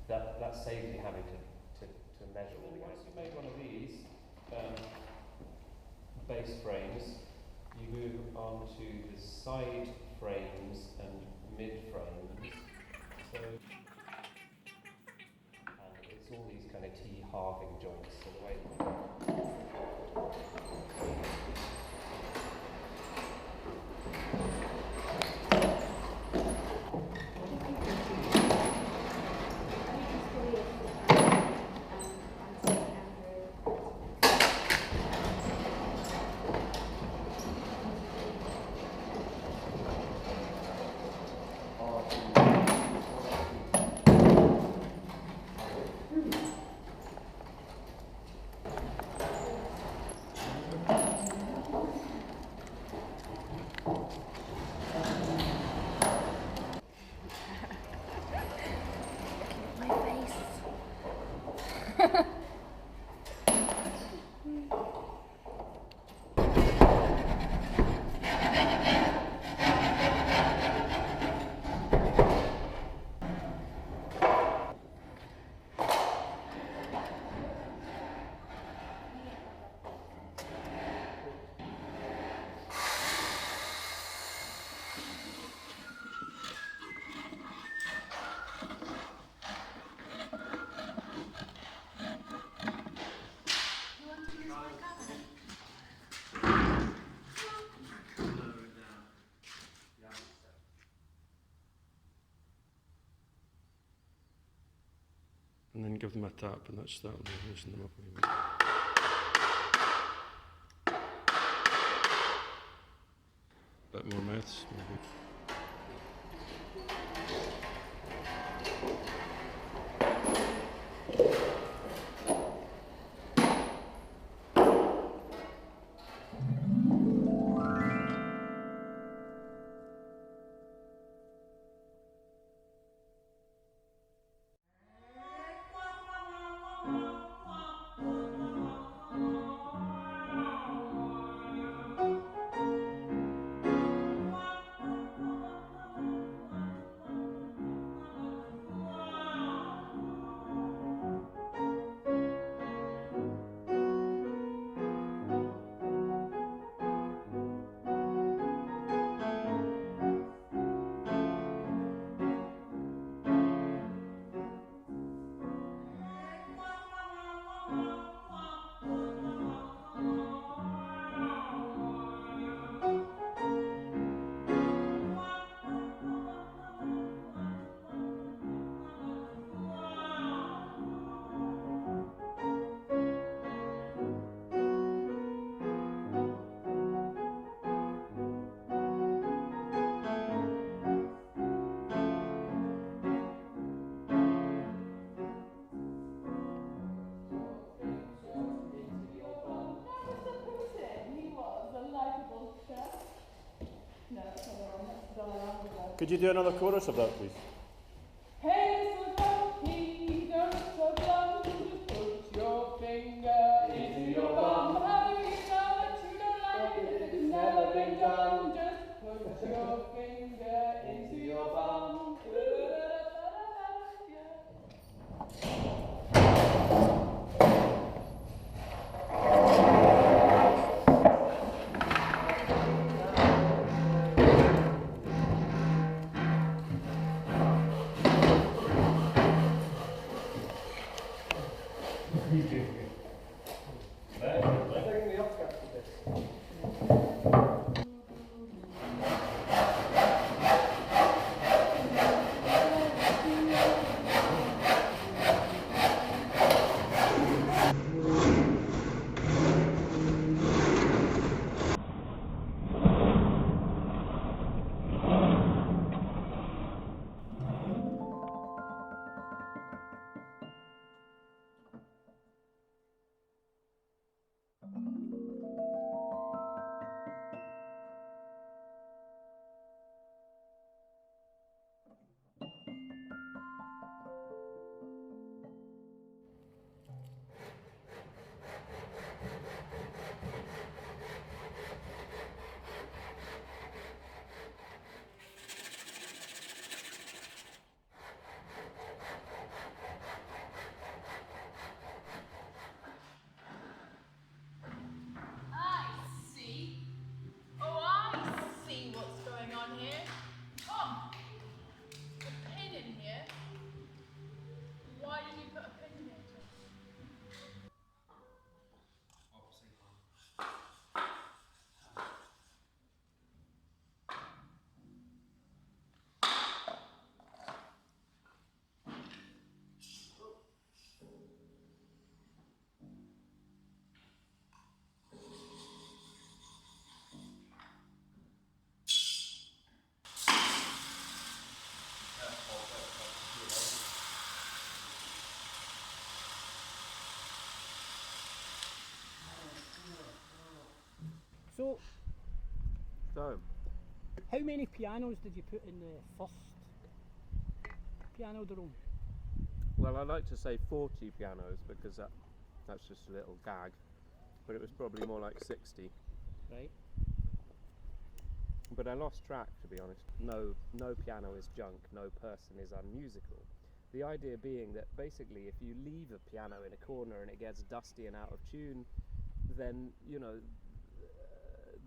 that saves you having to measure all the way. Once you make one of these base frames, you move on to the side frames and mid frames. So, and it's all these kind of T-halving joints. So the way and then give them a tap, and that'll loosen them up a wee bit. Bit more mouths, maybe. Could you do another chorus of that, please? Hey, little donkey, don't so dumb, just put your finger into your bum. How do you know that you don't like it if it's never been done? Just put your finger into your bum. So, So, how many pianos did you put in the first Pianodrome? well, I like to say 40 pianos because that's just a little gag, but it was probably more like 60. Right. But I lost track, to be honest. No piano is junk, no person is unmusical. The idea being that basically if you leave a piano in a corner and it gets dusty and out of tune, then, you know,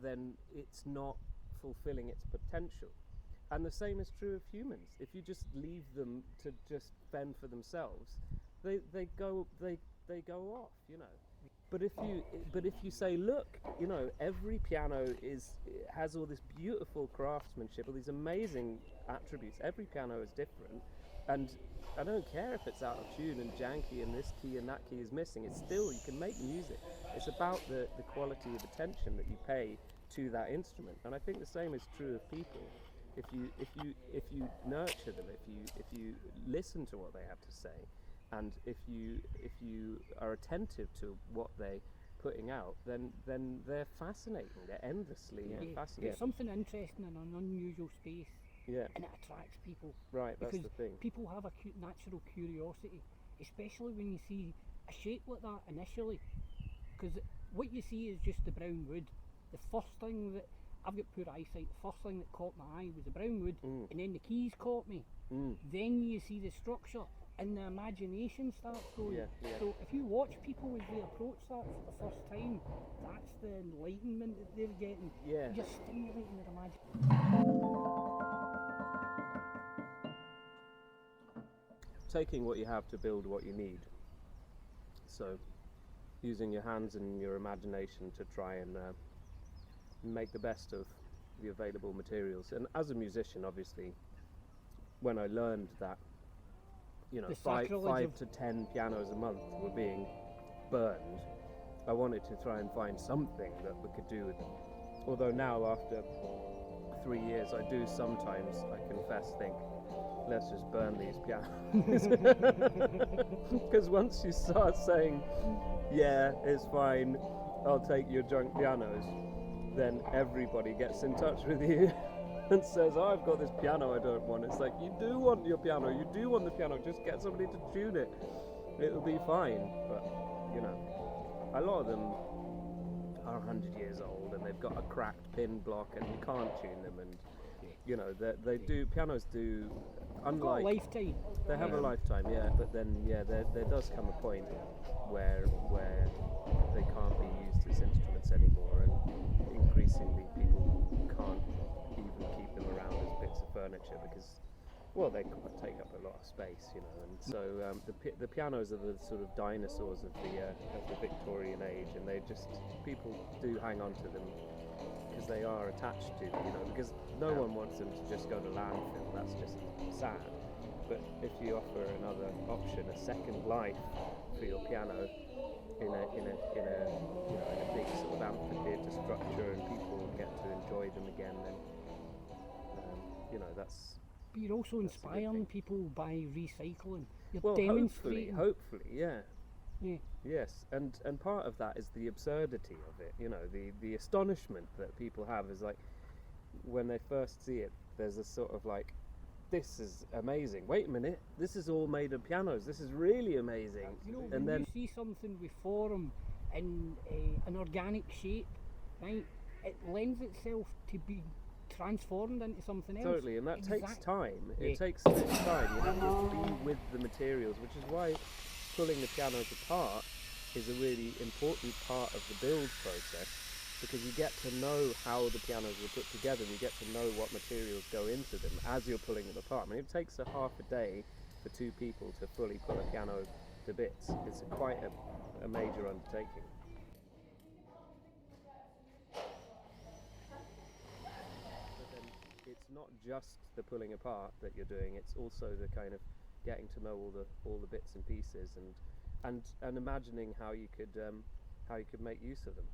then it's not fulfilling its potential. And the same is true of humans. If you just leave them to just fend for themselves, they go off, you know. But if you say, look, you know, every piano has all this beautiful craftsmanship, all these amazing attributes. Every piano is different, and I don't care if it's out of tune and janky and this key and that key is missing. It's still, you can make music. It's about the quality of attention that you pay to that instrument. And I think the same is true of people. If you nurture them, if you listen to what they have to say, and if you are attentive to what they're putting out, then they're fascinating. They're endlessly fascinating. There's something interesting in an unusual space, Yeah. and it attracts people. Right, that's Because the thing. people have a natural curiosity, especially when you see a shape like that initially. Because what you see is just the brown wood. The first thing that, I've got poor eyesight, the first thing that caught my eye was the brown wood, and then the keys caught me. Then you see the structure, and the imagination starts going. Yeah. So if you watch people as they approach that for the first time, that's the enlightenment that they're getting. Yeah. You're stimulating their imagination. Taking what you have to build what you need. So, using your hands and your imagination to try and make the best of the available materials. And as a musician, obviously, when I learned that, you know, The 5 sacrilege to 10 pianos a month were being burned, I wanted to try and find something that we could do with them. Although now, after 3 years, I do sometimes, I confess, think, let's just burn these pianos. Because once you start saying, yeah, it's fine, I'll take your junk pianos, then everybody gets in touch with you and says, oh, I've got this piano I don't want. It's like, you do want your piano, you do want the piano, just get somebody to tune it. It'll be fine. But, you know, a lot of them are 100 years old and they've got a cracked pin block and you can't tune them. And, you know, pianos do, unlike... Got a lifetime. They have a lifetime, yeah, but then, yeah, there does come a point where they can't be used as instruments anymore, and increasingly people can't even keep them around as bits of furniture because, well, they take up a lot of space, you know. And so the pianos are the sort of dinosaurs of the Victorian age, and people do hang on to them because they are attached to, you know, because no one wants them to just go to landfill. That's just sad. But if you offer another option, a second life for your piano in a big sort of amphitheatre structure, and people get to enjoy them again, then you know, that's. But you're also inspiring people by recycling. You're Well, demonstrating. hopefully, yeah. Yeah. Yes, and part of that is the absurdity of it. You know, the astonishment that people have is like when they first see it. There's a sort of like, this is amazing. Wait a minute, this is all made of pianos. This is really amazing. You know, and when then you see something with form in an organic shape, right, it lends itself to be transformed into something else. totally, and that takes time. Yeah. It takes a bit of time. You have to be with the materials, which is why pulling the pianos apart is a really important part of the build process, because you get to know how the pianos were put together, and you get to know what materials go into them as you're pulling them apart. I mean, it takes a half a day for 2 people to fully pull a piano to bits. It's quite a major undertaking. But then it's not just the pulling apart that you're doing, it's also the kind of getting to know all the bits and pieces, and imagining how you could make use of them.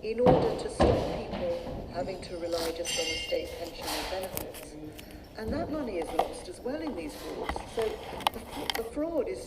in order to stop people having to rely just on the state pension or benefits. And that money is lost as well in these frauds. So the fraud is